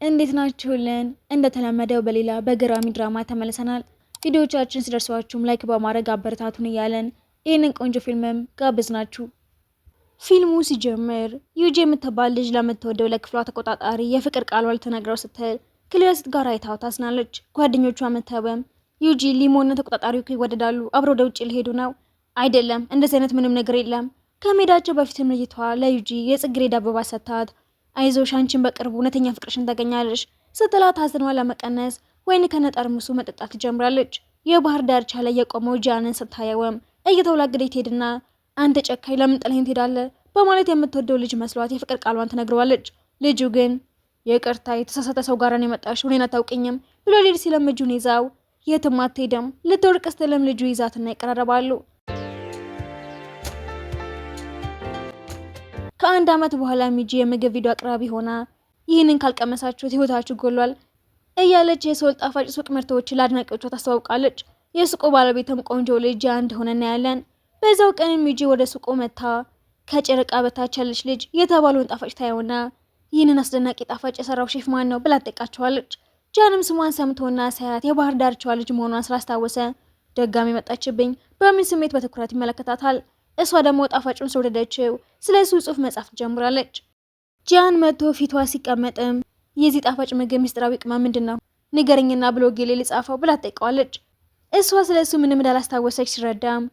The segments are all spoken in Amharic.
እንዴት ናችሁልን? እንደተለመደው በሌላ በገራሚ ድራማ ተመልሰናል። ቪዲዮዎቻችን ሲደርሷችሁም ላይክ በማድረግ አበረታቱን እያለን ይህንን ቆንጆ ፊልምም ጋብዝናችሁ። ፊልሙ ሲጀምር ዩጂ የምትባል ልጅ ለምትወደው ለክፍሏ ተቆጣጣሪ የፍቅር ቃሏ ልትነግረው ስትል ክሊረስ ጋር አይታው ታዝናለች። ጓደኞቿ መተበም ዩጂ ሊሞና ተቆጣጣሪው ይወደዳሉ፣ አብረው ወደ ውጭ ሊሄዱ ነው። አይደለም እንደዚህ አይነት ምንም ነገር የለም። ከመሄዳቸው በፊትም ልጅቷ ለዩጂ የጽጌረዳ አበባ ሰጥታት አይዞሽ አንቺን በቅርቡ እውነተኛ ፍቅርሽን ታገኛለሽ ስትላት ሐዘኗ ለመቀነስ ወይን ከነጠርሙሱ መጠጣት ትጀምራለች። የባህር ዳርቻ ላይ የቆመው ጃንን ስታየውም እየተወላገደች ትሄድና አንተ ጨካኝ ለምን ጥለኸኝ ትሄዳለህ በማለት የምትወደው ልጅ መስሏት የፍቅር ቃሏን ትነግረዋለች። ልጁ ግን ይቅርታ የተሳሳተ ሰው ጋር ነው የመጣሽው እኔን አታውቅኝም ብሎ ሊል ሲለም እጁን ይዛው የትም አትሄድም ልትወርቅ ስትልም ልጁ ይዛትና ይቀራረባሉ። ከአንድ ዓመት በኋላ ሚጂ የምግብ ቪዲዮ አቅራቢ ሆና ይህንን ካልቀመሳችሁት ህይወታችሁ ጎሏል እያለች የሶል ጣፋጭ ሱቅ ምርቶች ለአድናቂዎቿ ታስተዋውቃለች። የሱቁ ባለቤትም ቆንጆ ልጅ እንደሆነ እናያለን። በዛው ቀን ሚጂ ወደ ሱቁ መታ ከጨረቃ በታች ያለች ልጅ የተባለውን ጣፋጭ ታየውና ይህንን አስደናቂ ጣፋጭ የሰራው ሼፍ ማን ነው ብላ ትጠይቃቸዋለች። ጃንም ስሟን ሰምቶና ሳያት የባህር ዳርቻዋ ልጅ መሆኗን ስላስታወሰ ደጋሚ መጣችብኝ በምን ስሜት በትኩረት ይመለከታታል። እሷ ደግሞ ጣፋጩን ስለወደደችው ስለሱ ጽሑፍ መጻፍ ጀምራለች። ጃን መጥቶ ፊቷ ሲቀመጥም የዚህ ጣፋጭ ምግብ ምስጢራዊ ቅመም ምንድነው ንገረኝና ብሎጌ ላይ ልጻፈው ብላ ትጠይቀዋለች። እሷ ስለሱ ምንም እንዳላስታወሰች ሲረዳም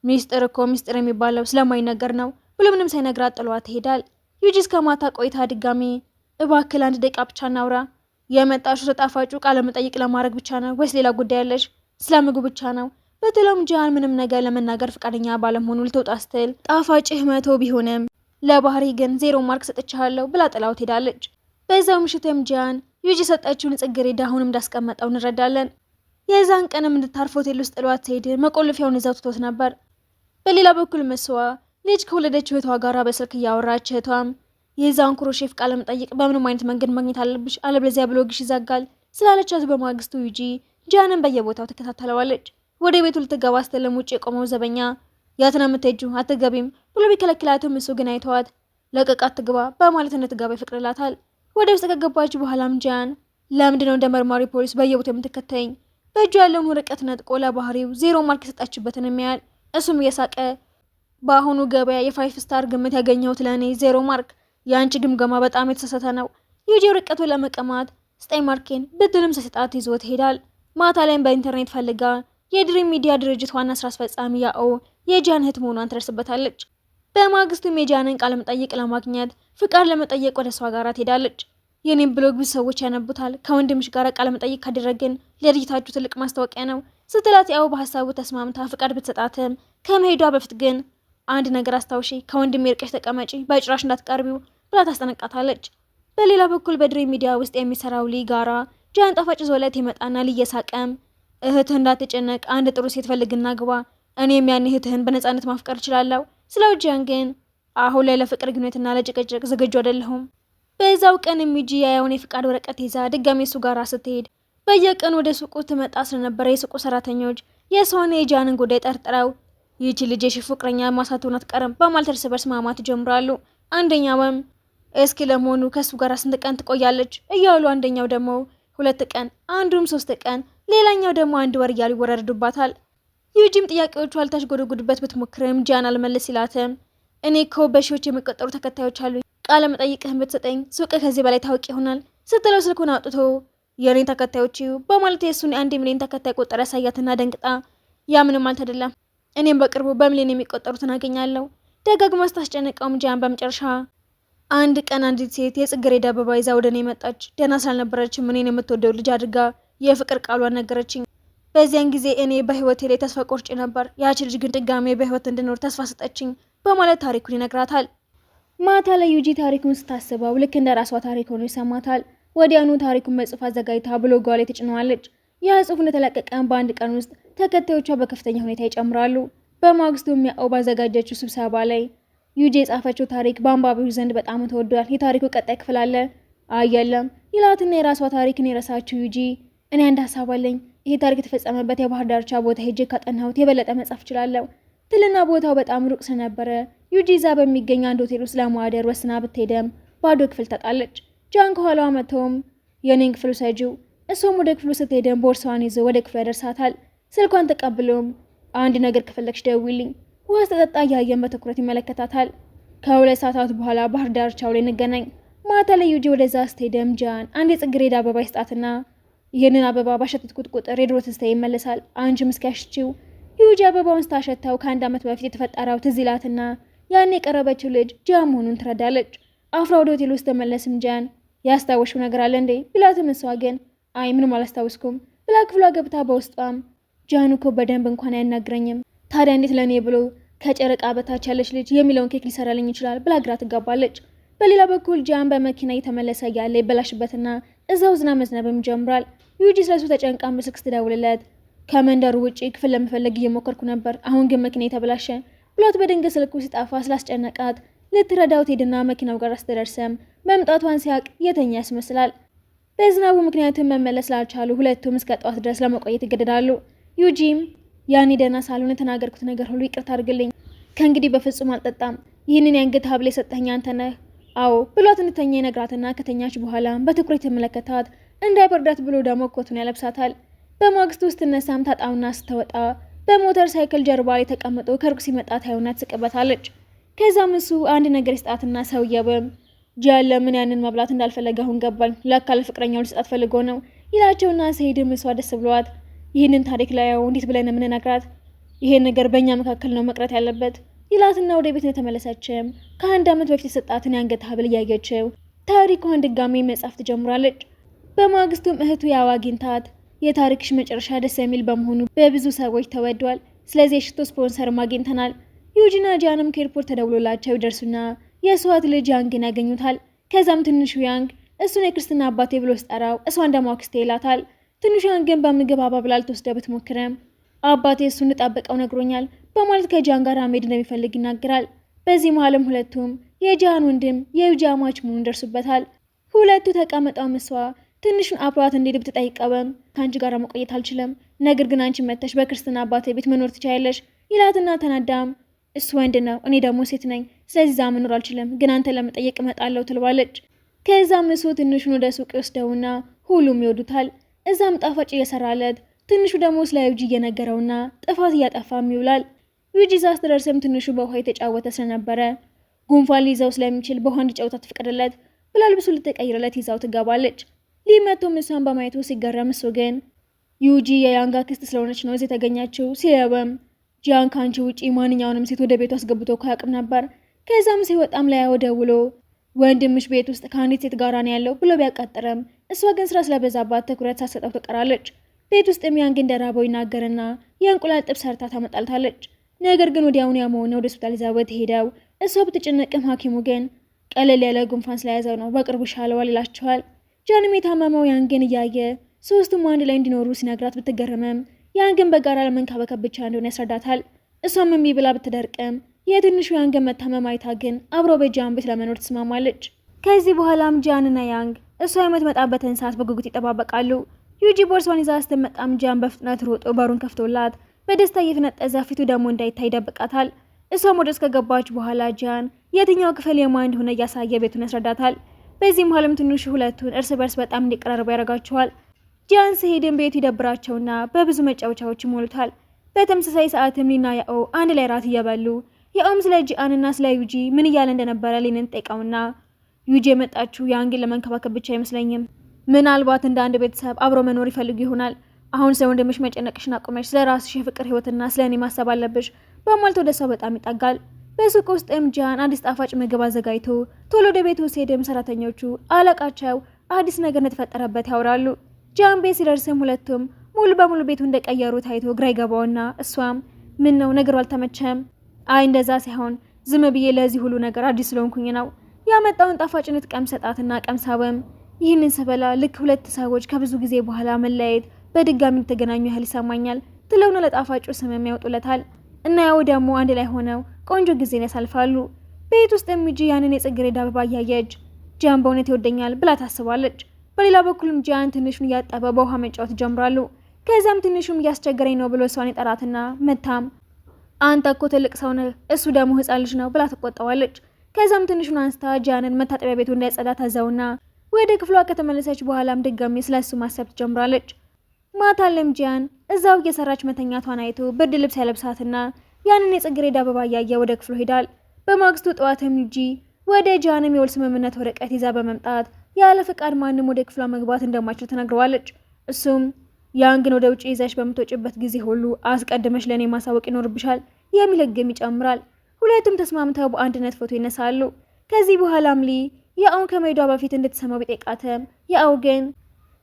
ሚስጥር እኮ ሚስጥር የሚባለው ስለማይነገር ነው ብሎ ምንም ሳይነግራት ጥሏት ይሄዳል። ዩጂ እስከ ማታ ቆይታ ድጋሚ እባክህ አንድ ደቂቃ ብቻ እናውራ የመጣሽው ተጣፋጩ ቃለ መጠይቅ ለማድረግ ብቻ ነው ወይስ ሌላ ጉዳይ ያለሽ ስለ ምግቡ ብቻ ነው በተለውም ጃን ምንም ነገር ለመናገር ፈቃደኛ ባለመሆኑ ልትወጣ ስትል ጣፋጭህ 100 ቢሆንም ለባህሪ ግን 0 ማርክ ሰጥቻለሁ ብላ ጥላው ትሄዳለች። በዛው ምሽትም ጃን ዩጂ ሰጠችውን ጽጌረዳ አሁንም እንዳስቀመጠው እንረዳለን። የዛን ቀንም እንድታርፍ ሆቴል ውስጥ ጥሏት ትሄድ መቆለፊያውን ይዛው ትቶት ነበር። በሌላ በኩል መስዋ ልጅ ከወለደች እህቷ ጋር በስልክ እያወራች እህቷም የዛን ኩሮ ሼፍ ቃለ መጠይቅ በምንም አይነት መንገድ ማግኘት አለብሽ አለበለዚያ ብሎግሽ ይዘጋል ስላለቻት በማግስቱ ዩጂ ጃንን በየቦታው ትከታተለዋለች። ወደ ቤቱ ልትገባ ስትልም ውጭ የቆመው ዘበኛ የት ነው የምትሄጂው አትገቢም ብሎ ቢከለክላትም እሱ ግን አይተዋት ለቀቃት ትግባ በማለት እንድትገባ ይፈቅድላታል። ወደ ውስጥ ከገባች በኋላም ጃን ለምንድነው እንደ መርማሪ ፖሊስ በየቦታው የምትከተኝ በእጁ ያለውን ወረቀት ነጥቆ ለባህሪው 0 ማርክ የሰጣችበትን የሚያል እሱም እየሳቀ በአሁኑ ገበያ የ5 ስታር ግምት ያገኘሁት ለእኔ 0 ማርክ የአንቺ ግምገማ በጣም የተሳሳተ ነው ዩጂ ወረቀቱን ለመቀማት 9 ማርኬን ብትልም ሰጣት ይዞት ይሄዳል። ማታ ላይም በኢንተርኔት ፈልጋ የድሪም ሚዲያ ድርጅት ዋና ስራ አስፈጻሚ ያኦ የጃን እህት መሆኗን ትደርስበታለች። በማግስቱም የጃንን ቃለ መጠይቅ ለማግኘት ፍቃድ ለመጠየቅ ወደ እሷ ጋር ትሄዳለች። የኔም ብሎግ ብዙ ሰዎች ያነቡታል ከወንድምሽ ጋር ቃለ መጠይቅ ካደረግን ለድርጅታችሁ ትልቅ ማስታወቂያ ነው ስትላት ያው በሀሳቡ ተስማምታ ፍቃድ ብትሰጣትም ከመሄዷ በፊት ግን አንድ ነገር አስታውሺ ከወንድሜ ርቀሽ ተቀመጪ በጭራሽ እንዳትቀርቢው ብላ ታስጠነቅቃታለች። በሌላ በኩል በድሪም ሚዲያ ውስጥ የሚሰራው ሊ ጋራ ጃን ጣፋጭ ዞለት ይመጣና ልየሳቀም እህትህ እንዳትጨነቅ አንድ ጥሩ ሴት ፈልግና ግባ እኔም ያን እህትህን በነፃነት ማፍቀር እችላለሁ ስለው ጃን ግን አሁን ላይ ለፍቅር ግንኙነትና ለጭቅጭቅ ዝግጁ አይደለሁም። በዛው ቀን ሚጂ ያየውን የፍቃድ ወረቀት ይዛ ድጋሜ እሱ ጋር ስትሄድ በየቀን ወደ ሱቁ ትመጣ ስለነበረ የሱቁ ሰራተኞች የሷን የጃንን ጉዳይ ጠርጥረው ይህች ልጅ የሺ ፍቅረኛ ማሳቱን አትቀርም በማለት እርስ በርስ ማማት ጀምራሉ። አንደኛውም እስኪ ለመሆኑ ከሱ ጋር ስንት ቀን ትቆያለች እያሉ አንደኛው ደግሞ 2 ቀን አንዱም 3 ቀን ሌላኛው ደግሞ 1 ወር እያሉ ይወረድባታል። ዩጂም ጥያቄዎቹ አልታሽጎደጉድበት ብትሞክርም ጃን አልመለስ ይላትም እኔ እኮ በሺዎች የሚቆጠሩ ተከታዮች አሉ ቃለ መጠይቅህን ብትሰጠኝ ሱቅ ከዚህ በላይ ታውቂ ይሆናል ስትለው ስልኩን አውጥቶ የኔ ተከታዮች በማለት የሱን 1 ሚሊዮን ተከታይ ቁጥር ያሳያትና ደንግጣ ያ ምንም አልተደለም እኔም በቅርቡ በሚሊዮን የሚቆጠሩትን አገኛለሁ ደጋግማ ስታስጨንቀውም ጃን በመጨረሻ አንድ ቀን አንዲት ሴት የጽጌረዳ አበባ ይዛ ወደ እኔ መጣች። ደህና ስላልነበረችም እኔን የምትወደው ልጅ አድርጋ የፍቅር ቃሏን ነገረችኝ። በዚያን ጊዜ እኔ በህይወቴ ላይ ተስፋ ቆርጬ ነበር። ያቺ ልጅ ግን ድጋሜ በህይወት እንድኖር ተስፋ ሰጠችኝ በማለት ታሪኩን ይነግራታል። ማታ ላይ ዩጂ ታሪኩን ስታስበው ልክ እንደ ራሷ ታሪክ ሆኖ ይሰማታል። ወዲያኑ ታሪኩን በጽሁፍ አዘጋጅታ ብሎጓ ላይ ትጭነዋለች። ያ ጽሁፍ እንደተለቀቀም በአንድ ቀን ውስጥ ተከታዮቿ በከፍተኛ ሁኔታ ይጨምራሉ። በማግስቱ የሚያው ባዘጋጀችው ስብሰባ ላይ ዩጂ የጻፈችው ታሪክ በአንባቢው ዘንድ በጣም ተወዷል። የታሪኩ ቀጣይ ክፍል አለ አየለም ይላትና የራሷ ታሪክን የረሳችው ዩጂ እኔ አንድ ሀሳብ አለኝ ይሄ ታሪክ የተፈጸመበት የባህር ዳርቻ ቦታ ሄጄ ካጠናሁት የበለጠ መጻፍ እችላለሁ ትልና ቦታው በጣም ሩቅ ስለነበረ ዩጂ እዛ በሚገኝ አንድ ሆቴል ውስጥ ለማደር ወስና ብትሄድም ባዶ ክፍል ተጣለች። ጃን ከኋላዋ መጥቶም የኔን ክፍሉ ሰጂው። እሷም ወደ ክፍሉ ስትሄድም ቦርሳዋን ይዞ ወደ ክፍሉ ያደርሳታል። ስልኳን ተቀብሎም አንድ ነገር ከፈለግሽ ደውይልኝ። ውሃ ተጠጣ እያየን በትኩረት ይመለከታታል። ከ2 ሰዓታት በኋላ ባህር ዳርቻው ላይ እንገናኝ። ማታ ላይ ዩጂ ወደዛ ስትሄድም ጃን አንድ የጽጌረዳ አበባ ይስጣትና ይህንን አበባ ባሸተትኩት ቁጥር የድሮ ትዝታዬ ይመለሳል፣ አንቺም እስኪያሽቺው። ዩጂ አበባውን ስታሸተው ከ1 ዓመት በፊት የተፈጠረው ትዝ ይላትና ያን የቀረበችው ልጅ ጃን መሆኑን ትረዳለች። አፍራ ወደ ሆቴል ውስጥ ተመለስም ጃን ያስታወሽው ነገር አለ እንዴ ቢላትም እሷ ግን አይ ምንም አላስታውስኩም ብላ ክፍሏ ገብታ በውስጧም ጃን እኮ በደንብ እንኳን አያናግረኝም፣ ታዲያ እንዴት ለእኔ ብሎ ከጨረቃ በታች ያለች ልጅ የሚለውን ኬክ ሊሰራልኝ ይችላል ብላ ግራ ትጋባለች። በሌላ በኩል ጃን በመኪና እየተመለሰ ያለ ይበላሽበትና እዛው ዝናብ መዝነብም ጀምሯል። ዩጂ ስለሱ ተጨንቃ በስልክ ስትደውልለት ከመንደሩ ውጪ ክፍል ለመፈለግ እየሞከርኩ ነበር፣ አሁን ግን መኪና የተበላሸ ብሏት በድንገት ስልኩ ሲጣፋ ስላስጨነቃት ልትረዳው ትሄድና መኪናው ጋር ስትደርስም መምጣቷን ሲያቅ የተኛ ያስመስላል። በዝናቡ ምክንያትም መመለስ ላልቻሉ ሁለቱም እስከ ጠዋት ድረስ ለመቆየት ይገደዳሉ። ዩጂም ያኔ ደህና ሳልሆን የተናገርኩት ነገር ሁሉ ይቅርታ አድርግልኝ፣ ከእንግዲህ በፍጹም አልጠጣም፣ ይህንን የአንገት ሀብል የሰጠኸኝ አንተ ነህ። አዎ ብሏት እንተኛ ይነግራትና ከተኛች በኋላ በትኩረት የተመለከታት እንዳይበርዳት ብሎ ደግሞ ኮቱን ያለብሳታል። በማግስቱ ስትነሳም ታጣውና ስትወጣ በሞተር ሳይክል ጀርባ ላይ ተቀምጦ ከሩቅ ሲመጣ ታዩና ትስቅበታለች። ከዛም እሱ አንድ ነገር ይስጣትና ሰውየውም ጃን ለምን ያንን መብላት እንዳልፈለገ አሁን ገባኝ፣ ለካ ለፍቅረኛው ልስጣት ፈልጎ ነው ይላቸውና ሲሄድም እሷ ደስ ብሏት ይህንን ታሪክ ላየው እንዴት ብለን የምንነግራት፣ ይሄን ነገር በእኛ መካከል ነው መቅረት ያለበት ይላትና ወደ ቤት የተመለሰችም ከ1 ዓመት በፊት የሰጣትን የአንገት ሀብል እያየችው ታሪኳን ድጋሜ መጻፍ ትጀምራለች። በማግስቱም እህቱ ያው አግኝታት የታሪክሽ መጨረሻ ደስ የሚል በመሆኑ በብዙ ሰዎች ተወዷል፣ ስለዚህ የሽቶ ስፖንሰርም አግኝተናል። ዩጂና ጃንም ከኤርፖርት ተደውሎላቸው ይደርሱና የእሷት ልጅ ያንግን ያገኙታል። ከዛም ትንሹ ያንግ እሱን የክርስትና አባቴ ብሎ ስጠራው እሷን ደግሞ አክስቴ ይላታል። ትንሹ ያንግን በምግብ አባብላ ልትወስደው ብትሞክርም አባቴ እሱን እንጠብቀው ነግሮኛል በማለት ከጃን ጋር መሄድ እንደሚፈልግ ይናገራል። በዚህ መሀልም ሁለቱም የጃን ወንድም የዩጂ አማች መሆኑን ደርሱበታል። ሁለቱ ተቀምጠው ምሷ ትንሹን አብሯት እንዲሄድ ብትጠይቀውም ከአንቺ ጋር መቆየት አልችልም፣ ነገር ግን አንቺ መተሽ በክርስትና አባቴ ቤት መኖር ትችያለሽ ይላትና ተናዳም እሱ ወንድ ነው እኔ ደግሞ ሴት ነኝ፣ ስለዚህ እዛ መኖር አልችልም፣ ግን አንተ ለመጠየቅ እመጣለሁ ትልባለች። ከዛም እሱ ትንሹን ወደ ሱቅ ይወስደውና ሁሉም ይወዱታል። እዛም ጣፋጭ እየሰራለት ትንሹ ደግሞ ስለ ዩጂ እየነገረውና ጥፋት እያጠፋም ይውላል። ዩጂ እዛ ስትደርስም ትንሹ በውሃ የተጫወተ ስለነበረ ጉንፋን ሊይዘው ስለሚችል በውሃ እንዲጫወታ ትፈቅድለት ብላ ልብሱ ልትቀይርለት ይዛው ትገባለች። ሊመቶም እሷን በማየቱ ሲገረም እሱ ግን ዩጂ የያንግ አክስት ስለሆነች ነው እዚህ የተገኘችው ሲለውም ጃን ከአንቺ ውጪ ማንኛውንም ሴት ወደ ቤቱ አስገብቶ ካያውቅም ነበር። ከዛም ሲወጣም ላይ ደውሎ ወንድምሽ ቤት ውስጥ ከአንዲት ሴት ጋር ነው ያለው ብሎ ቢያቃጥረም እሷ ግን ስራ ስለበዛባት ትኩረት ሳትሰጠው ትቀራለች። ቤት ውስጥ ያንግ እንደራበው ይናገርና የእንቁላል ጥብስ ሰርታ ታመጣልታለች። ነገር ግን ወዲያውኑ ያመሆነ ወደ ሆስፒታል ይዛበት ሄደው እሷ ብትጨነቅም ሐኪሙ ግን ቀለል ያለ ጉንፋን ስለያዘው ነው በቅርቡ ይሻለዋል ይላቸዋል። ጃንም የታመመው ያንግን እያየ ሶስቱም አንድ ላይ እንዲኖሩ ሲነግራት ብትገረምም ያንግን በጋራ ለመንከባከብ ብቻ እንደሆነ ያስረዳታል። እሷም እምቢ ብላ ብትደርቅም የትንሹ ያንግን መታመም አይታ ግን አብሮ በጃን ቤት ለመኖር ትስማማለች። ከዚህ በኋላም ጃንና ያንግ እሷ የምትመጣበትን ሰዓት በጉጉት ይጠባበቃሉ። ዩጂ ቦርሷን ይዛ ስትመጣም ጃን በፍጥነት ሮጦ በሩን ከፍቶላት በደስታ እየተነጠዘ ፊቱ ደግሞ እንዳይታይ ይደብቃታል። እሷም ወደ ውስጥ ከገባች በኋላ ጃን የትኛው ክፍል የማን እንደሆነ እያሳየ ቤቱን ያስረዳታል። በዚህ መሀልም ትንሹ ሁለቱን እርስ በርስ በጣም እንዲቀራረቡ ያደርጋቸዋል። ጃን ሲሄድም ቤቱ ይደብራቸውና በብዙ መጫወቻዎች ይሞሉታል። በተመሳሳይ ሰዓትም ሊና ያኦ አንድ ላይ ራት እየበሉ ያኦም ስለ ጂአንና ስለ ዩጂ ምን እያለ እንደነበረ ሊንን ጠይቀውና ዩጂ የመጣችው ያንግን ለመንከባከብ ብቻ አይመስለኝም፣ ምናልባት እንደ አንድ ቤተሰብ አብሮ መኖር ይፈልጉ ይሆናል። አሁን ስለ ወንድምሽ መጨነቅሽን አቁመሽ ስለ ራስሽ የፍቅር ህይወትና ስለ እኔ ማሰብ አለብሽ በማለት ወደ ሰው በጣም ይጠጋል። በሱቅ ውስጥም ጃን አዲስ ጣፋጭ ምግብ አዘጋጅቶ ቶሎ ወደ ቤቱ ሲሄድም ሰራተኞቹ አለቃቸው አዲስ ነገር እንደተፈጠረበት ያወራሉ። ጃን ቤት ሲደርስም ሁለቱም ሙሉ በሙሉ ቤቱ እንደቀየሩ ታይቶ ግራ ይገባውና እሷም ምን ነው ነገሩ አልተመቸም? አይ እንደዛ ሳይሆን ዝም ብዬ ለዚህ ሁሉ ነገር አዲስ ስለሆንኩኝ ነው። ያመጣውን ጣፋጭነት ቀምሰጣትና ቀምሳውም ይህንን ስበላ ልክ ሁለት ሰዎች ከብዙ ጊዜ በኋላ መለያየት በድጋሚ ተገናኙ ያህል ይሰማኛል ትለውና ለጣፋጩ ስምም ያወጡለታል። እና ያው ደግሞ አንድ ላይ ሆነው ቆንጆ ጊዜን ያሳልፋሉ። ቤት ውስጥ ዩጂ ያንን የጽጌረዳ አበባ እያየች ጃን በእውነት ይወደኛል ብላ ታስባለች። በሌላ በኩልም ጃን ትንሹን እያጠበ በውሃ መጫወት ጀምራሉ። ከዛም ትንሹም እያስቸገረኝ ነው ብሎ እሷን ይጠራትና መታም አንተ እኮ ትልቅ ሰው ነህ እሱ ደግሞ ህፃን ልጅ ነው ብላ ትቆጣዋለች። ከዛም ትንሹን አንስታ ጃንን መታጠቢያ ቤቱ እንዳይጸዳ ታዘውና ወደ ክፍሏ ከተመለሰች በኋላም ድጋሚ ስለሱ ማሰብ ትጀምራለች። ማታ ላይም ጂያን እዛው እየሰራች መተኛቷን አይቶ ብርድ ልብስ ያለብሳትና ያንን የጽጌረዳ አበባ እያየ ወደ ክፍሉ ሄዳል። በማግስቱ ጠዋትም ዩጂ ወደ ጂያንም የውል ስምምነት ወረቀት ይዛ በመምጣት ያለ ፍቃድ ማንም ወደ ክፍሏ መግባት እንደማይችል ተናግረዋለች። እሱም ያንግን ወደ ውጪ ይዘሽ በምትወጪበት ጊዜ ሁሉ አስቀድመሽ ለኔ ማሳወቅ ይኖርብሻል የሚል ህግም ይጨምራል። ሁለቱም ተስማምተው በአንድነት ፎቶ ይነሳሉ። ከዚህ በኋላም ሊ ያውን ከመሄዷ በፊት እንድትሰማው ቢጠይቃትም ያው ግን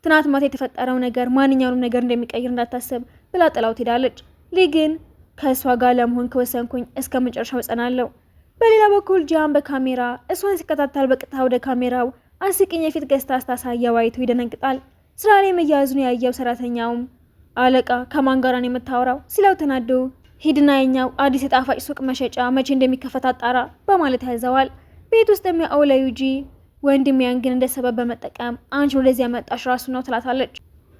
ትናንት ማታ የተፈጠረው ነገር ማንኛውንም ነገር እንደሚቀይር እንዳታስብ ብላ ጥላው ትሄዳለች። ሊ ግን ከእሷ ጋር ለመሆን ከወሰንኩኝ እስከ መጨረሻው እጸናለሁ። በሌላ በኩል ጂያን በካሜራ እሷን ሲከታተል በቀጥታ ወደ ካሜራው አስቂኝ የፊት ገጽታ አስታሳየው አይቶ ይደነግጣል። ስራ ላይ መያዙን ያየው ሰራተኛውም አለቃ ከማን ጋር ነው የምታወራው ሲለው ተናዶ ሂድና የኛው አዲስ የጣፋጭ ሱቅ መሸጫ መቼ እንደሚከፈት አጣራ በማለት ያዘዋል። ቤት ውስጥ የሚያውለው ዩጂ ወንድም ያንግን እንደ ሰበብ በመጠቀም አንቺ ወደዚህ ያመጣሽ ራሱ ነው ትላታለች።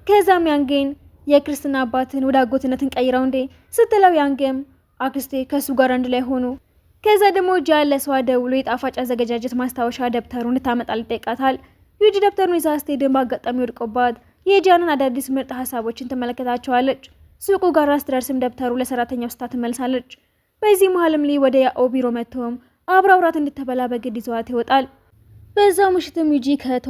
ከዛም ያንግን የክርስትና አባትን ወደ አጎትነትን ቀይረው እንዴ ስትለው ያንግም አክስቴ ከሱ ጋር አንድ ላይ ሆኑ። ከዛ ደግሞ ጂያን ለሷ ደውሎ የጣፋጭ አዘገጃጀት ማስታወሻ ደብተሩን እንድታመጣለት ይጠይቃታል። ዩጂ ደብተሩን ይዛ ስትሄድ በአጋጣሚ ወድቆባት የጂያንን አዳዲስ ምርጥ ሀሳቦችን ትመለከታቸዋለች። ሱቁ ጋር ስትደርስም ደብተሩ ለሰራተኛው ስታ ትመልሳለች። በዚህ መሀልም ሊ ወደ ያኦ ቢሮ መጥቶም አብራውራት እንድትበላ በግድ ይዘዋት ይወጣል። በዛው ምሽትም ዩጂ ከእህቷ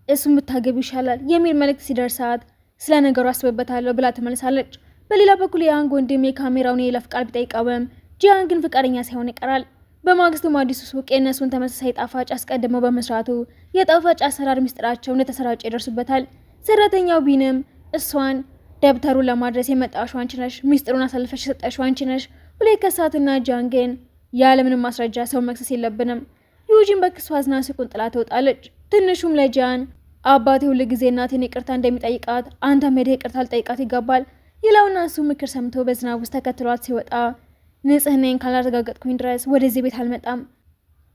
እሱን ብታገቢ ይሻላል የሚል መልእክት ሲደርሳት ስለ ነገሩ አስበበታለሁ ብላ ትመልሳለች። በሌላ በኩል የያንግ ወንድም የካሜራውን የይለፍ ቃል ቢጠይቀውም ጂያን ግን ፍቃደኛ ሳይሆን ይቀራል። በማግስቱም አዲሱ ሱቅ የእነሱን ተመሳሳይ ጣፋጭ አስቀድመው በመስራቱ የጣፋጭ አሰራር ምስጢራቸው እንደተሰራጨ ይደርሱበታል። ሰራተኛው ቢንም እሷን ደብተሩን ለማድረስ የመጣሽው አንቺ ነሽ፣ ምስጢሩን አሳልፈሽ የሰጠሽው አንቺ ነሽ ብሎ ይከሳትና ጂያን ግን ያለምንም ማስረጃ ሰው መክሰስ የለብንም። ዩጂን በክሱ አዝና ሱቁን ጥላ ትወጣለች። ትንሹም ለጂያን አባቴ ሁሉ ጊዜ እናቴን ይቅርታ እንደሚጠይቃት አንተም ሄደህ ይቅርታ ልጠይቃት ይገባል ይለውና እሱ ምክር ሰምቶ በዝናብ ውስጥ ተከትሏት ሲወጣ ንጽህናዬን ካላረጋገጥኩኝ ድረስ ወደዚህ ቤት አልመጣም።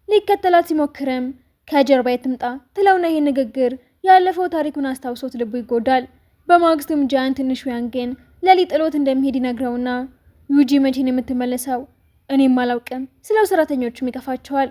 ሊከተላት ሲሞክርም ከጀርባ የትምጣ ትለውና ይህ ንግግር ያለፈው ታሪኩን አስታውሶት ልቡ ይጎዳል። በማግስቱም ጂያን ትንሹ ያንግን ለሊ ጥሎት እንደሚሄድ ይነግረውና ዩጂ መቼን የምትመለሰው እኔም አላውቅም ስለው ሰራተኞቹም ይከፋቸዋል።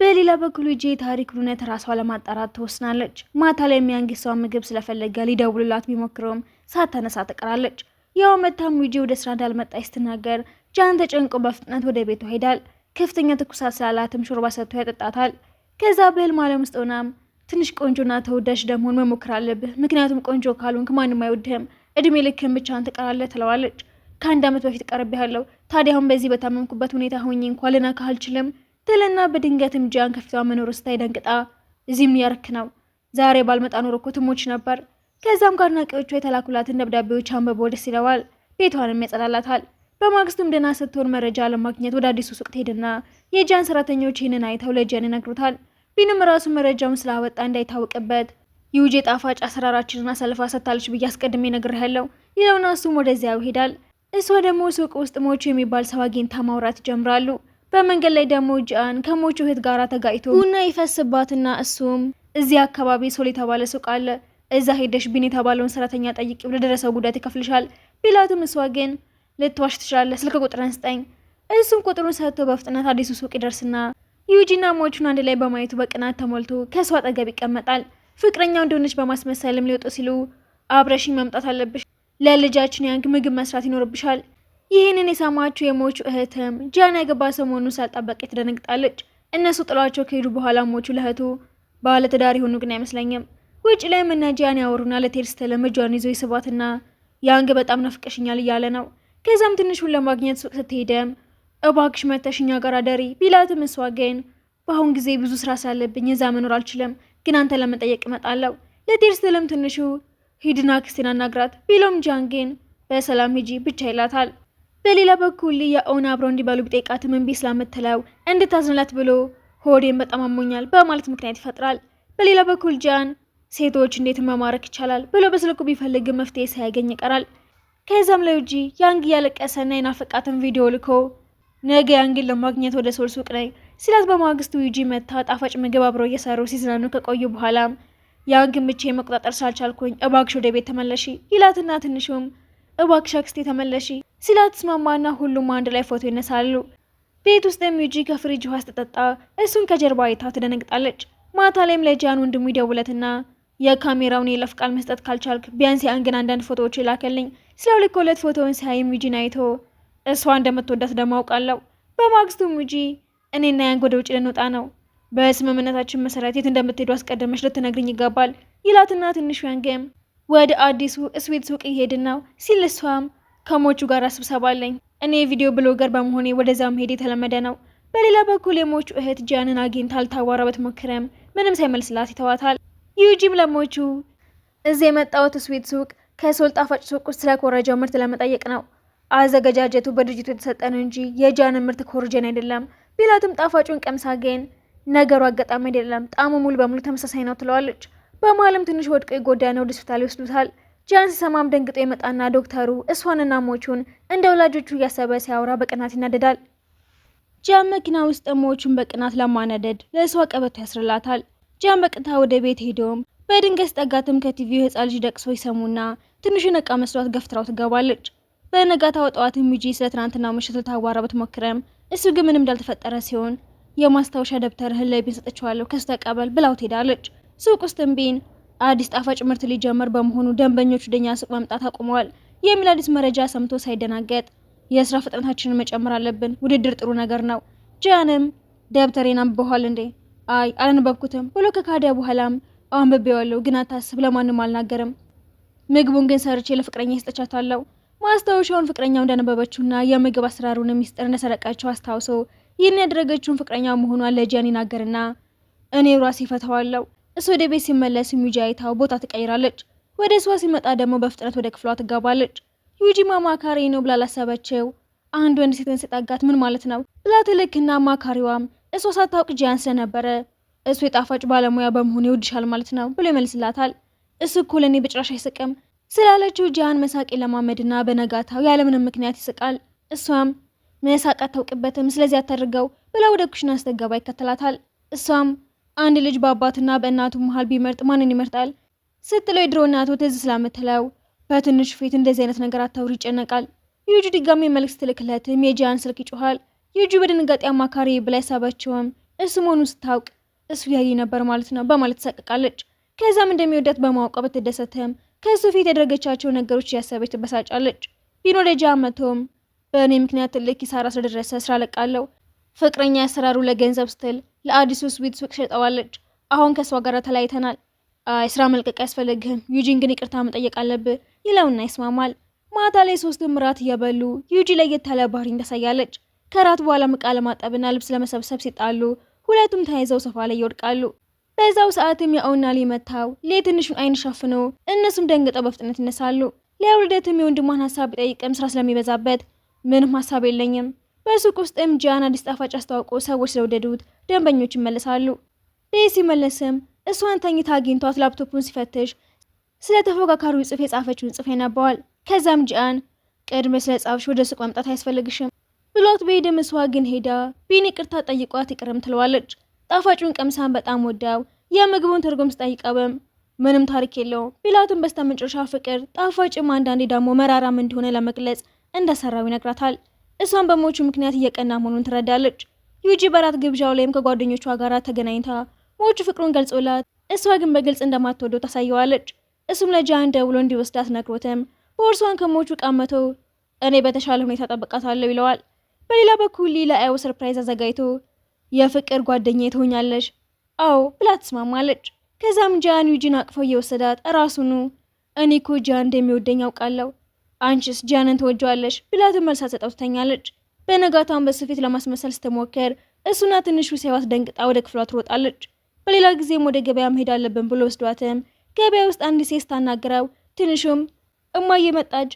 በሌላ በኩል ዩጂ ታሪክ እውነት ራሷ ለማጣራት ትወስናለች። ማታ ላይ የሚያንግሷን ምግብ ስለፈለገ ሊደውልላት ቢሞክረውም ሳታነሳ ትቀራለች። ያው መታም ዩጂ ወደ ስራ እንዳልመጣች ስትናገር ጂያን ተጨንቆ በፍጥነት ወደ ቤቱ ሄዳል። ከፍተኛ ትኩሳት ስላላትም ሾርባ ሰጥቶ ያጠጣታል። ከዛ በህልም ዓለም ውስጥ ሆናም ትንሽ ቆንጆና ተወዳጅ ደሞን መሞከር አለብህ፣ ምክንያቱም ቆንጆ ካልሆንክ ማንም አይወድህም፣ እድሜ ልክህን ብቻህን ትቀራለህ ትለዋለች። ከ1 ዓመት በፊት ቀርቤያለሁ፣ ታዲያ አሁን በዚህ በታመምኩበት ሁኔታ ሆኜ እንኳን ልነካህ አልችልም ትልና በድንገትም ጂያን ከፊቷ መኖር ስታይ ደንግጣ እዚህም ያርክ ነው ዛሬ ባልመጣ ኖሮ እኮ ትሞች ነበር። ከዛም ከአድናቂዎቿ የተላኩላትን ደብዳቤዎች አንብቦ ደስ ይለዋል። ቤቷንም ያጸዳላታል። በማግስቱም ደህና ስትሆን መረጃ ለማግኘት ወደ አዲሱ ሱቅ ትሄድና የጂያን ሰራተኞች ይህንን አይተው ለጂያን ይነግሩታል። ቢንም ራሱ መረጃውን ስላወጣ እንዳይታወቅበት ዩጂ ጣፋጭ አሰራራችንን አሳልፋ ሰጥታለች ብዬ አስቀድሜ ነግሬሃለሁ ይለውና እሱም ወደዚያው ይሄዳል። እሷ ደግሞ ሱቅ ውስጥ ሞቹ የሚባል ሰው አግኝታ ማውራት ይጀምራሉ። በመንገድ ላይ ደግሞ ጂያን ከሞቹ እህት ጋር ተጋጭቶ ቡና ይፈስባትና እሱም እዚህ አካባቢ ሶል የተባለ ሱቅ አለ፣ እዛ ሄደሽ ቢን የተባለውን ሰራተኛ ጠይቂው ለደረሰው ጉዳት ይከፍልሻል ቢላትም እሷ ግን ልትዋሽ ትችላለህ፣ ስልክ ቁጥርን ስጠኝ። እሱም ቁጥሩን ሰጥቶ በፍጥነት አዲሱ ሱቅ ይደርስና ዩጂና ሞቹን አንድ ላይ በማየቱ በቅናት ተሞልቶ ከሷ አጠገብ ይቀመጣል። ፍቅረኛው እንደሆነች በማስመሰልም ሊወጡ ሲሉ አብረሽኝ መምጣት አለብሽ፣ ለልጃችን ያንግ ምግብ መስራት ይኖርብሻል። ይህንን የሰማችው የሞቹ እህትም ጂያን ያገባ ሰሞኑን ሳልጠበቅ ትደነግጣለች። እነሱ ጥሏቸው ከሄዱ በኋላ ሞቹ ለእህቱ ባለ ትዳር የሆኑ ግን አይመስለኝም። ውጭ ላይ እነ ጂያን ያወሩና ለቴድ ስትልም እጇን ይዞ ይስባትና ያንግ በጣም ናፍቀሽኛል እያለ ነው። ከዛም ትንሹን ለማግኘት ሱቅ ስትሄደም እባክሽ መተሽ እኛ ጋር አደሪ ቢላትም እሷ ግን በአሁን ጊዜ ብዙ ስራ ስላለብኝ እዛ መኖር አልችልም፣ ግን አንተ ለመጠየቅ እመጣለሁ። ለቴድ ስትልም ትንሹ ሂድና ክስቴን አናግራት ቢሎም ጂያን ግን በሰላም ሂጂ ብቻ ይላታል። በሌላ በኩል የኦን አብረው እንዲበሉ ቢጠይቃትም እምቢ ስለምትለው እንድታዝንላት ብሎ ሆዴን በጣም አሞኛል በማለት ምክንያት ይፈጥራል። በሌላ በኩል ጂያን ሴቶች እንዴት መማረክ ይቻላል ብሎ በስልኩ ቢፈልግም መፍትሄ ሳያገኝ ይቀራል። ከዛም ለዩጂ ያንግ እያለቀሰና የናፈቃትን ቪዲዮ ልኮ ነገ ያንግን ለማግኘት ወደ ሶል ሱቅ ነይ ሲላት በማግስቱ ዩጂ መታ ጣፋጭ ምግብ አብረው እየሰሩ ሲዝናኑ ከቆዩ በኋላም ያንግን ብቻ መቆጣጠር ሳልቻልኩኝ እባክሽ ወደ ቤት ተመለሺ ይላትና ትንሹም እባክሽ አክስቴ ተመለሺ ሲላት ስማማና ሁሉም አንድ ላይ ፎቶ ይነሳሉ። ቤት ውስጥ ዩጂ ከፍሪጅ ውሃ ስትጠጣ እሱን ከጀርባ አይታ ትደነግጣለች። ማታ ላይም ለጂያን ወንድሙ ይደውለትና የካሜራውን የለፍ ቃል መስጠት ካልቻልክ ቢያንስ የአንግን አንዳንድ ፎቶዎች ይላከልኝ። ስለሁለት ፎቶውን ሳይም ዩጂን አይቶ እሷ እንደምትወዳት ደግሞ አውቃለሁ። በማግስቱ ዩጂ እኔና ያንግ ወደ ውጭ ልንወጣ ነው፣ በስምምነታችን መሰረት የት እንደምትሄዱ አስቀድመሽ ልትነግርኝ ይገባል ይላትና ትንሹ ያንግም ወደ አዲሱ ስዊት ሱቅ ይሄድን ነው ሲል እሷም ከሞቹ ጋር ስብሰባ አለኝ፣ እኔ የቪዲዮ ብሎገር በመሆኔ ወደዛ መሄድ የተለመደ ነው። በሌላ በኩል የሞቹ እህት ጂያንን አግኝታ ልታዋራ ብትሞክርም ምንም ሳይመልስላት ይተዋታል። ዩጂም ለሞቹ እዚህ የመጣሁት ስዊት ሱቅ ከሶል ጣፋጭ ሱቅ ውስጥ ስለኮረጀው ምርት ለመጠየቅ ነው። አዘገጃጀቱ በድርጅቱ የተሰጠን እንጂ የጂያንን ምርት ኮርጀን አይደለም ቢላትም ጣፋጩን ቀምሳ ግን ነገሩ አጋጣሚ አይደለም፣ ጣዕሙ ሙሉ በሙሉ ተመሳሳይ ነው ትለዋለች። በመሀልም ትንሽ ወድቆ የጎዳነው ወደ ሆስፒታል ይወስዱታል። ጂያን ሲሰማም ደንግጦ የመጣና ዶክተሩ እሷንና ሞቹን እንደ ወላጆቹ እያሰበ ሲያወራ በቅናት ይናደዳል። ጂያን መኪና ውስጥ ሞቹን በቅናት ለማናደድ ለእሷ ቀበቶ ያስርላታል። ጂያን በቅታ ወደ ቤት ሄዶም በድንገት ጠጋትም ከቲቪው የህፃን ልጅ ደቅሶ ይሰሙና ትንሽ ነቃ መስሏት ገፍትራው ትገባለች። በነጋታው ጠዋትም ዩጂ ስለ ትናንትናው ምሽት ልታዋራ ብትሞክርም እሱ ግን ምንም እንዳልተፈጠረ ሲሆን የማስታወሻ ደብተርህን ለቢን ሰጥቼዋለሁ ከሱ ተቀበል ብላው ትሄዳለች። ሱቅ ውስጥም ቢን አዲስ ጣፋጭ ምርት ሊጀመር በመሆኑ ደንበኞቹ ወደኛ ሱቅ መምጣት አቁመዋል የሚል አዲስ መረጃ ሰምቶ ሳይደናገጥ የስራ ፍጥነታችንን መጨመር አለብን፣ ውድድር ጥሩ ነገር ነው። ጂያንም ደብተሬን አንብበዋል እንዴ? አይ አላነበብኩትም ብሎ ከካደ በኋላም አንብቤዋለሁ ግን አታስብ፣ ለማንም አልናገርም። ምግቡን ግን ሰርቼ ለፍቅረኛ ይስጠቻታለሁ። ማስታወሻውን ፍቅረኛው እንደነበበችውና የምግብ አሰራሩን ሚስጥር እንደሰረቃቸው አስታውሶ ይህን ያደረገችውን ፍቅረኛው መሆኗን ለጂያን ይናገርና እኔ ራሴ ፈታዋለሁ። እሱ ወደ ቤት ሲመለስ ዩጂ አይታው ቦታ ትቀይራለች። ወደ እሷ ሲመጣ ደግሞ በፍጥነት ወደ ክፍሏ ትገባለች። ዩጂ ማማካሪ ነው ብላ ላሰበችው አንድ ወንድ ሴትን ሲጠጋት ምን ማለት ነው ብላ ትልክና አማካሪዋም እሷ ሳታውቅ ጂያን ስለነበረ እሱ የጣፋጭ ባለሙያ በመሆኑ ይወድሻል ማለት ነው ብሎ ይመልስላታል። እሱ እኮ ለእኔ በጭራሽ አይስቅም ስላለችው ጂያን መሳቅ ለማመድና በነጋታው ያለምንም ምክንያት ይስቃል። እሷም መሳቅ አታውቅበትም ስለዚህ አታድርገው ብላ ወደ ኩሽና ስትገባ ይከተላታል። እሷም አንድ ልጅ በአባትና በእናቱ መሃል ቢመርጥ ማንን ይመርጣል ስትለው የድሮ እናቱ ትዝ ስላምትለው በትንሹ ፊት እንደዚህ አይነት ነገር አታውሪ ይጨነቃል። ዩጂ ድጋሚ መልእክት ትልክለትም የጂያን ስልክ ይጮሃል። ዩጂ በድንጋጤ አማካሪ ብላ ያሳበችውም እሱ መሆኑን ስታውቅ እሱ ያይ ነበር ማለት ነው በማለት ትሰቅቃለች። ከዛም እንደሚወዳት በማወቋ ብትደሰትም ከሱ ፊት ያደረገቻቸው ነገሮች እያሰበች ትበሳጫለች። ቢን ወደ ጂያን መጥቶም በእኔ ምክንያት ትልቅ ኪሳራ ስለደረሰ ስራ ለቃለሁ። ፍቅረኛ ያሰራሩ ለገንዘብ ስትል ለአዲሱ ስዊት ሱቅ ሸጠዋለች። አሁን ከሷ ጋር ተለያይተናል። አይ ስራ መልቀቅ ያስፈልግህም፣ ዩጂን ግን ይቅርታ መጠየቅ አለብህ ይለውና ይስማማል። ማታ ላይ ሶስቱም እራት እየበሉ ዩጂ ለየት ያለ ባህሪን ታሳያለች። ከራት በኋላ ዕቃ ለማጠብና ልብስ ለመሰብሰብ ሲጣሉ ሁለቱም ተያይዘው ሶፋ ላይ ይወድቃሉ። በዛው ሰዓትም ያውና ሊመታው ለትንሹን አይን ሸፍኖ እነሱም ደንግጠው በፍጥነት ይነሳሉ። ለውልደትም የወንድሟን ሀሳብ ቢጠይቅም ስራ ስለሚበዛበት ምንም ሀሳብ የለኝም። በሱቅ ውስጥም ጂያን አዲስ ጣፋጭ አስተዋውቆ ሰዎች ስለወደዱት ደንበኞች ይመለሳሉ። ቤት ሲመለስም እሷን ተኝታ አግኝቷት ላፕቶፑን ሲፈትሽ ስለ ተፎካካሪው ጽፍ የጻፈችውን ጽፍ ያነባዋል። ከዛም ጂያን ቀድመ ስለ ጻፍሽ ወደ ሱቅ መምጣት አያስፈልግሽም ብሎት በሄደም እሷ ግን ሄዳ ቢን ይቅርታ ጠይቋት ይቅርም ትለዋለች። ጣፋጩን ቀምሳን በጣም ወዳው የምግቡን ትርጉም ስጠይቀውም ምንም ታሪክ የለውም ቢላቱን በስተመጨረሻ ፍቅር ጣፋጭም አንዳንዴ ደግሞ መራራም እንደሆነ ለመግለጽ እንደሰራው ይነግራታል። እሷን በሞቹ ምክንያት እየቀና መሆኑን ትረዳለች። ዩጂ በራት ግብዣው ላይም ከጓደኞቿ ጋር ተገናኝታ ሞቹ ፍቅሩን ገልጾላት እሷ ግን በግልጽ እንደማትወደው ታሳየዋለች። እሱም ለጂያን ደውሎ እንዲወስዳት ነግሮትም ቦርሷን ከሞቹ ቃመቶ እኔ በተሻለ ሁኔታ ጠብቃታለሁ ይለዋል። በሌላ በኩል ሊላየው ሰርፕራይዝ አዘጋጅቶ የፍቅር ጓደኛዬ ትሆኛለሽ አዎ ብላ ትስማማለች። ከዛም ጂያን ዩጂን አቅፎ እየወሰዳት ራሱኑ እኔ እኮ ጂያን እንደሚወደኝ አውቃለሁ አንቺስ ጂያንን ትወጂዋለሽ ብላትን መልስ ሰጠው ትተኛለች። በነጋታውን በሱ ፊት ለማስመሰል ስትሞክር እሱና ትንሹ ሲያዋት ደንግጣ ወደ ክፍሏ ትሮጣለች። በሌላ ጊዜም ወደ ገበያ መሄድ አለብን ብሎ ወስዷትም ገበያ ውስጥ አንድ ሴት ታናግረው ትንሹም እማዬ መጣች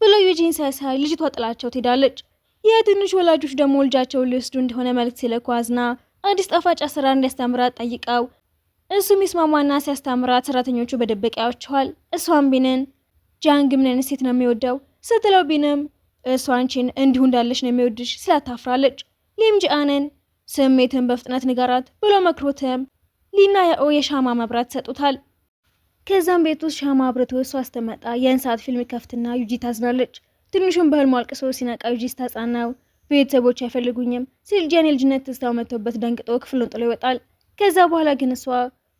ብሎ ዩጂን ሲያሳይ ልጅቷ ጥላቸው ትሄዳለች። የትንሹ ወላጆች ደግሞ ልጃቸውን ሊወስዱ እንደሆነ መልእክት ሲልኩ አዝና አዲስ ጣፋጭ አሰራር እንዲያስተምራት ጠይቀው እሱም ይስማማና ሲያስተምራት ሰራተኞቹ በድብቅ ያዩዋቸዋል። እሷም ቢንን ጂያን ግን ምን አይነት ሴት ነው የሚወደው ስትለው ቢንም እሷ አንቺን እንዲሁ እንዳለሽ ነው የሚወድሽ ስላታፍራለች። ሊም ጂያንን ስሜትን በፍጥነት ንገራት ብሎ መክሮትም ሊና ያኦ የሻማ መብራት ሰጡታል። ከዛም ቤት ውስጥ ሻማ አብርቶ እሷ ስትመጣ የእንስሳት ፊልም ከፍትና ዩጂ ታዝናለች። ትንሹን በህልሙ አልቅሶ ሲነቃ ዩጂ ስታጻናው ቤተሰቦች አይፈልጉኝም ሲል ጂያን የልጅነት ትዝታው መጥቶበት ደንግጦ ክፍሉን ጥሎ ይወጣል። ከዛ በኋላ ግን እሷ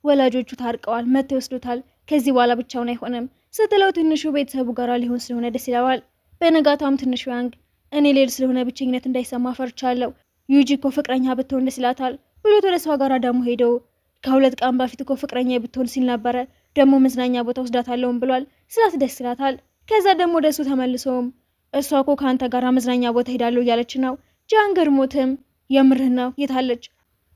ወላጆቹ ታርቀዋል፣ መተው ይወስዱታል፣ ከዚህ በኋላ ብቻውን አይሆንም ስትለው ትንሹ ቤተሰቡ ጋር ሊሆን ስለሆነ ደስ ይለዋል። በነጋታውም ትንሹ ያንግ እኔ ሌል ስለሆነ ብቸኝነት እንዳይሰማ ፈርቻለሁ፣ ዩጂ እኮ ፍቅረኛ ብትሆን ደስ ይላታል ብሎት ወደ እሷ ጋር ደግሞ ሄደው ከ2 ቀን በፊት እኮ ፍቅረኛ ብትሆን ሲል ነበረ፣ ደግሞ መዝናኛ ቦታ ወስዳታለሁም ብሏል ስላት ደስ ይላታል። ከዛ ደግሞ ወደሱ ተመልሶም እሷ እኮ ከአንተ ጋር መዝናኛ ቦታ ሄዳለሁ እያለች ነው። ጃን ገርሞትም የምርህ ነው የታለች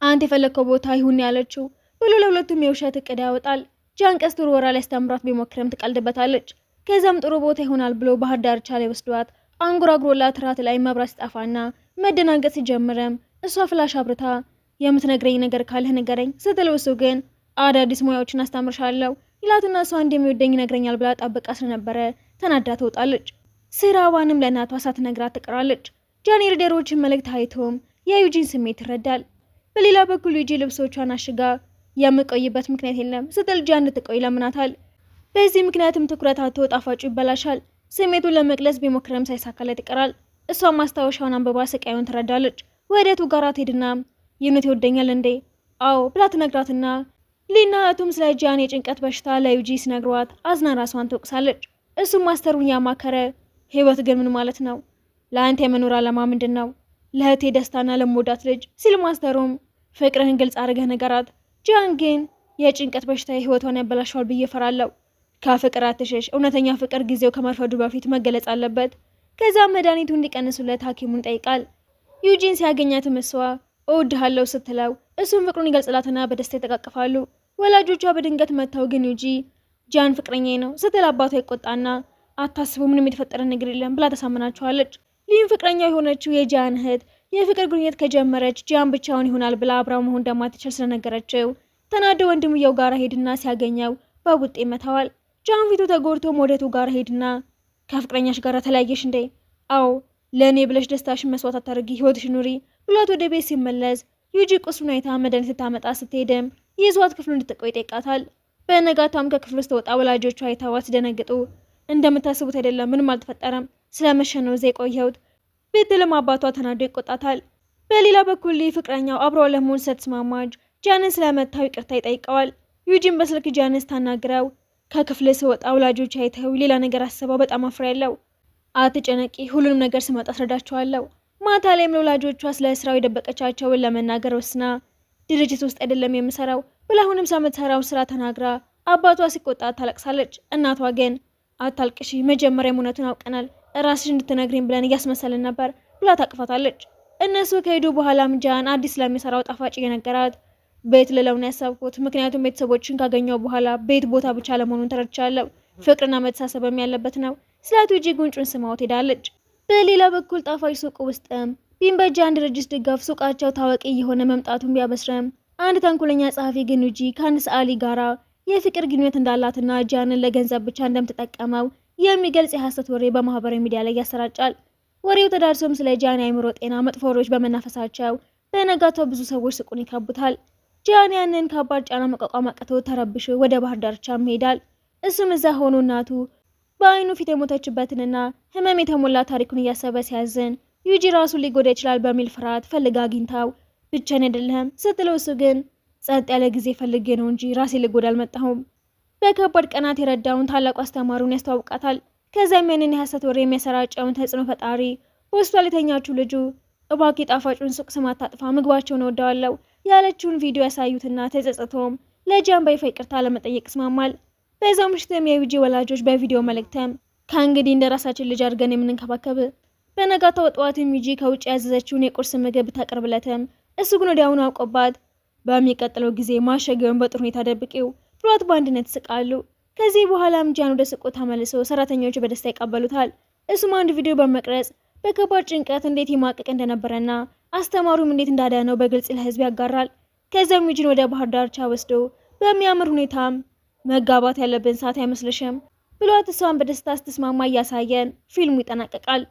አንተ የፈለግከው ቦታ ይሁን ያለችው ብሎ ለሁለቱም የውሸት እቅድ ያወጣል። ጃን ቀስቱር ወራ ላይ አስተምሯት ቢሞክርም ትቀልድበታለች። ከዛም ጥሩ ቦታ ይሆናል ብሎ ባህር ዳርቻ ላይ ወስዷት አንጎራጉሮላት ራት ላይ መብራት ሲጠፋና መደናገጥ ሲጀምርም እሷ ፍላሽ አብርታ የምትነግረኝ ነገር ካለህ ንገረኝ ስትለው እሱ ግን አዳዲስ ሙያዎችን አስተምርሻለሁ ይላትና እሷ እንደሚወደኝ ይነግረኛል ብላ ጣበቃ ስለነበረ ተናዳ ትወጣለች። ስራዋንም ለእናቷ ሳትነግራት ትቀራለች። ጃን የሪደሮችን መልእክት አይቶም የዩጂን ስሜት ይረዳል። በሌላ በኩል ዩጂ ልብሶቿን አሽጋ የምቆይበት ምክንያት የለም ስትል ጃን እንድትቆይ ለምናታል። በዚህ ምክንያትም ትኩረት አጥቶ ጣፋጩ ይበላሻል። ስሜቱን ለመግለጽ ቢሞክርም ሳይሳካለት ይቀራል። እሷም ማስታወሻውን አንብባ ስቃዩን ትረዳለች። ወደቱ ጋራ ትሄድና ይህነት ይወደኛል እንዴ? አዎ ብላ ትነግራትና ሊና እህቱም ስለ ጃን የጭንቀት በሽታ ለዩጂ ሲነግሯት አዝና ራሷን ትወቅሳለች። እሱም ማስተሩን ያማከረ ህይወት ግን ምን ማለት ነው? ለአንተ የመኖር ዓላማ ምንድን ነው? ለእህቴ ደስታና ለምወዳት ልጅ ሲል ማስተሩም ፍቅርህን ግልጽ አድርገህ ንገራት። ጃን ግን የጭንቀት በሽታ ህይወቷን ያበላሻል ብዬ እፈራለሁ። ከፍቅር አትሸሽ፣ እውነተኛ ፍቅር ጊዜው ከመርፈዱ በፊት መገለጽ አለበት። ከዛም መድኃኒቱ እንዲቀንሱለት ሐኪሙን ጠይቃል። ዩጂን ሲያገኛትም እሷ እወድሃለሁ ስትለው እሱም ፍቅሩን ይገልጽላትና በደስታ ይተቃቀፋሉ። ወላጆቿ በድንገት መጥተው ግን ዩጂ ጃን ፍቅረኛዬ ነው ስትል አባቷ ይቆጣና አታስቡ፣ ምንም የተፈጠረ ነገር የለም ብላ ተሳምናቸዋለች። ሊም ፍቅረኛው የሆነችው የጃን እህት የፍቅር ግንኙነት ከጀመረች ጃን ብቻውን ይሆናል ብላ አብራው መሆን እንደማትችል ስለነገረችው ተናደ ወንድምየው ጋር ሄድና ሲያገኘው በቡጤ ይመታዋል። ጃን ፊቱ ተጎድቶም ወደቱ ጋር ሄድና ከፍቅረኛሽ ጋር ተለያየሽ እንዴ? አዎ ለእኔ ብለሽ ደስታሽን መስዋዕት አታርጊ፣ ህይወትሽ ኑሪ ብሏት ወደ ቤት ሲመለስ ዩጂ ቁስሉን አይታ መድኃኒት ልታመጣ ስትሄድም ይዟት ክፍሉ እንድትቆይ ይጠይቃታል። በነጋታም ከክፍሉ ውስጥ ወጣ ወላጆቿ አይተዋት ሲደነግጡ እንደምታስቡት አይደለም፣ ምንም አልተፈጠረም፣ ስለመሸ ነው እዚያ የቆየሁት ብትልም አባቷ ተናዶ ይቆጣታል። በሌላ በኩል ፍቅረኛው አብረው ለመሆን ስትስማማች ጃንን ስለመታው ይቅርታ ይጠይቀዋል። ዩጂን በስልክ ጃንን ስታናግረው ከክፍል ስወጣ ወላጆች አይተው ሌላ ነገር አስበው በጣም አፍሬያለሁ፣ አትጨነቂ፣ ሁሉንም ነገር ስመጣ አስረዳቸዋለሁ። ማታ ላይም ለወላጆቿ ስለ ስራው የደበቀቻቸውን ለመናገር ወስና ድርጅት ውስጥ አይደለም የምሰራው ብላ አሁንም ስለምትሰራው ስራ ተናግራ አባቷ ሲቆጣ ታለቅሳለች። እናቷ ግን አታልቅሺ፣ መጀመሪያ እውነቱን አውቀናል፣ ራስሽ እንድትነግሪኝ ብለን እያስመሰልን ነበር ብላ ታቅፋታለች። እነሱ ከሄዱ በኋላም ጃን አዲስ ስለሚሰራው ጣፋጭ የነገራት ቤት ልለውን ያሰብኩት ምክንያቱም ቤተሰቦችን ካገኘው በኋላ ቤት ቦታ ብቻ ለመሆኑን ተረድቻለሁ፣ ፍቅርና መተሳሰብም ያለበት ነው ስላቱ ዩጂ ጉንጩን ስማው ትሄዳለች። በሌላ በኩል ጣፋጭ ሱቅ ውስጥም ቢም በጃን ድርጅት ድጋፍ ሱቃቸው ታዋቂ የሆነ መምጣቱን ቢያበስረም አንድ ተንኮለኛ ጸሐፊ ግን ዩጂ ከአንድ ሰዓሊ ጋራ የፍቅር ግንኙነት እንዳላትና ጃንን ለገንዘብ ብቻ እንደምትጠቀመው የሚገልጽ የሐሰት ወሬ በማህበራዊ ሚዲያ ላይ ያሰራጫል። ወሬው ተዳርሶም ስለ ጃን የአእምሮ ጤና መጥፎ ወሬዎች በመናፈሳቸው በነጋታው ብዙ ሰዎች ሱቁን ይከቡታል። ጃን ያንን ከባድ ጫና መቋቋም አቅቶት ተረብሾ ወደ ባህር ዳርቻም ይሄዳል። እሱም እዛ ሆኖ እናቱ በአይኑ ፊት የሞተችበትንና ህመም የተሞላ ታሪኩን እያሰበ ሲያዝን ዩጂ ራሱን ሊጎዳ ይችላል በሚል ፍርሃት ፈልጋ አግኝታው ብቻን አይደለም ስትለው እሱ ግን ጸጥ ያለ ጊዜ ፈልጌ ነው እንጂ ራሴ ልጎዳ አልመጣሁም። በከባድ ቀናት የረዳውን ታላቁ አስተማሪውን ያስተዋውቃታል። ከዚያም ያንን የሐሰት ወሬ የሚያሰራጨውን ተጽዕኖ ፈጣሪ በሆስፒታል የተኛችው ልጁ እባክህ ጣፋጩን ሱቅ ስም አታጥፋ፣ ምግባቸውን እወደዋለሁ ያለችውን ቪዲዮ ያሳዩትና ተጸጽቶም ለጃን በይፋ ይቅርታ ለመጠየቅ ይስማማል። በዛው ምሽትም የዩጂ ወላጆች በቪዲዮ መልእክተም ከእንግዲህ እንደራሳችን ልጅ አድርገን የምንንከባከብ። በነጋታው ጠዋትም ዩጂ ከውጭ ያዘዘችውን የቁርስ ምግብ ታቀርብለትም እሱ ግን ወዲያውኑ አውቆባት በሚቀጥለው ጊዜ ማሸጊያውን በጥሩ ሁኔታ ደብቂው ብሏት በአንድነት ይስቃሉ። ከዚህ በኋላም ጃን ወደ ሱቁ ተመልሶ ሰራተኞቹ በደስታ ይቀበሉታል። እሱም አንድ ቪዲዮ በመቅረጽ በከባድ ጭንቀት እንዴት ይማቅቅ እንደነበረና አስተማሪውም እንዴት እንዳዳነው በግልጽ ለህዝብ ያጋራል። ከዚያም ዩጂን ወደ ባህር ዳርቻ ወስዶ በሚያምር ሁኔታም መጋባት ያለብን ሰዓት አይመስልሽም ብሏት እሷን በደስታ ስትስማማ እያሳየን ፊልሙ ይጠናቀቃል።